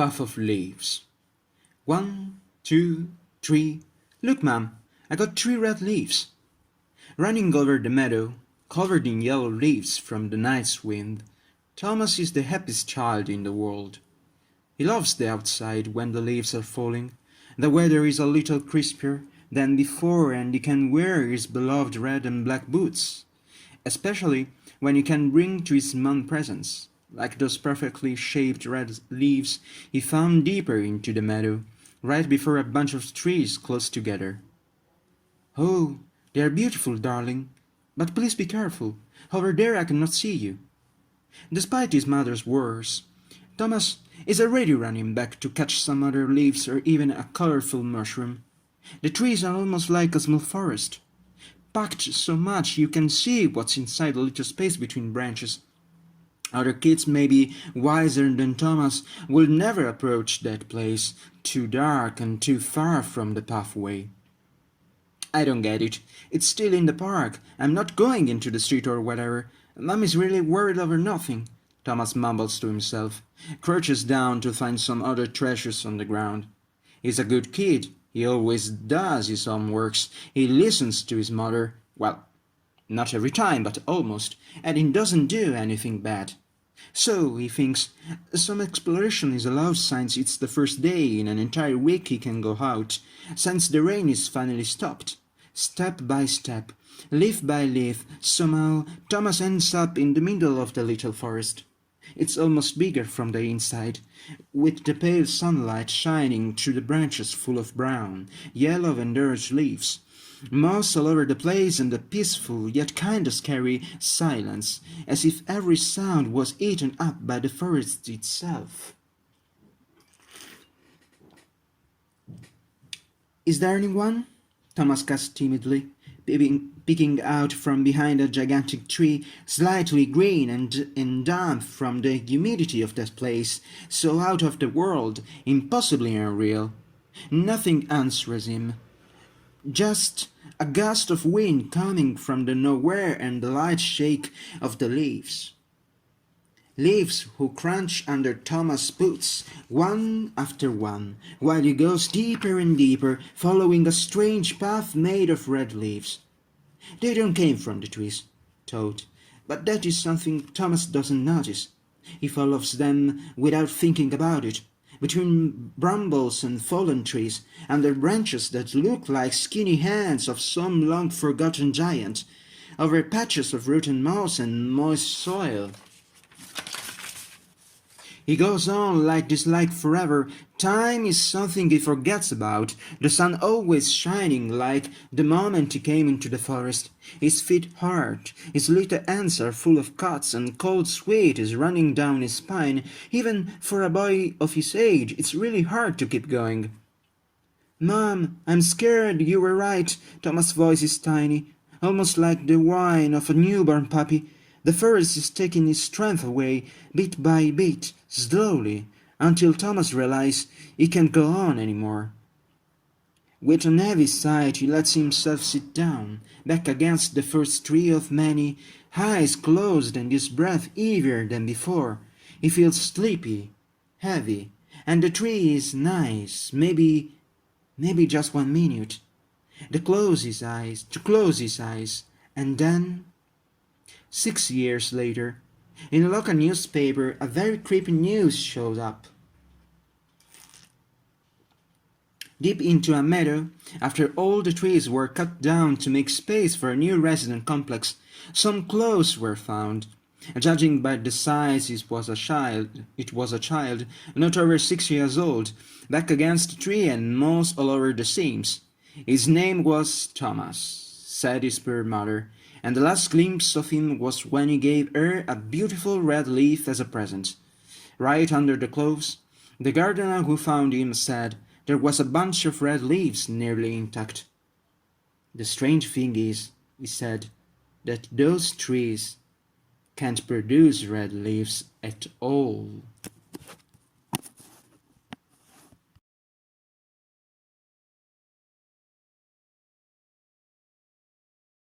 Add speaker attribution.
Speaker 1: puff of leaves. 1, 2, 3. Look, Mum, I got 3 red leaves. Running over the meadow, covered in yellow leaves from the night's wind, Thomas is the happiest child in the world. He loves the outside when the leaves are falling. The weather is a little crisper than before, and he can wear his beloved red and black boots, especially when he can bring to his mum presents, like those perfectly shaped red leaves he found deeper into the meadow, right before a bunch of trees close together. "Oh, they are beautiful, darling, but please be careful. Over there I cannot see you." Despite his mother's words, Thomas is already running back to catch some other leaves or even a colorful mushroom. The trees are almost like a small forest, packed so much you can see what's inside the little space between branches. Other kids, maybe wiser than Thomas, will never approach that place, too dark and too far from the pathway. "I don't get it. It's still in the park. I'm not going into the street or whatever. Mum is really worried over nothing," Thomas mumbles to himself, crouches down to find some other treasures on the ground. He's a good kid. He always does his homeworks. He listens to his mother. Well, not every time, but almost, and he doesn't do anything bad. So, he thinks, some exploration is allowed since it's the first day in an entire week he can go out, since the rain is finally stopped. Step by step, leaf by leaf, somehow Thomas ends up in the middle of the little forest. It's almost bigger from the inside, with the pale sunlight shining through the branches full of brown, yellow and orange leaves, moss all over the place, and a peaceful yet kind of scary silence, as if every sound was eaten up by the forest itself. "Is there anyone?" Thomas asked timidly, peeking out from behind a gigantic tree, slightly green and damp from the humidity of that place, so out of the world, impossibly unreal. Nothing answers him. Just a gust of wind coming from the nowhere and the light shake of the leaves. Leaves who crunch under Thomas' boots, one after one, while he goes deeper and deeper, following a strange path made of red leaves. They don't come from the trees, thought, but that is something Thomas doesn't notice. He follows them without thinking about it, between brambles and fallen trees, under branches that look like skinny hands of some long-forgotten giant, over patches of rotten moss and moist soil. He goes on like this like forever. Time is something he forgets about, the sun always shining like the moment he came into the forest. His feet hurt, his little hands are full of cuts, and cold sweat is running down his spine. Even for a boy of his age, it's really hard to keep going. "Mom, I'm scared, you were right." Thomas' voice is tiny, almost like the whine of a newborn puppy. The forest is taking his strength away, bit by bit, slowly, until Thomas realizes he can't go on anymore. With a heavy sigh, he lets himself sit down, back against the first tree of many, eyes closed and his breath heavier than before. He feels sleepy, heavy, and the tree is nice, maybe just 1 minute. To close his eyes, and then 6 years later, in a local newspaper, a very creepy news showed up. Deep into a meadow, after all the trees were cut down to make space for a new resident complex, some clothes were found. Judging by the size, it was a child, not over 6 years old, back against the tree and moss all over the seams. His name was Thomas, said his poor mother, and the last glimpse of him was when he gave her a beautiful red leaf as a present. Right under the clothes, the gardener who found him said there was a bunch of red leaves nearly intact. "The strange thing is," he said, "that those trees can't produce red leaves at all."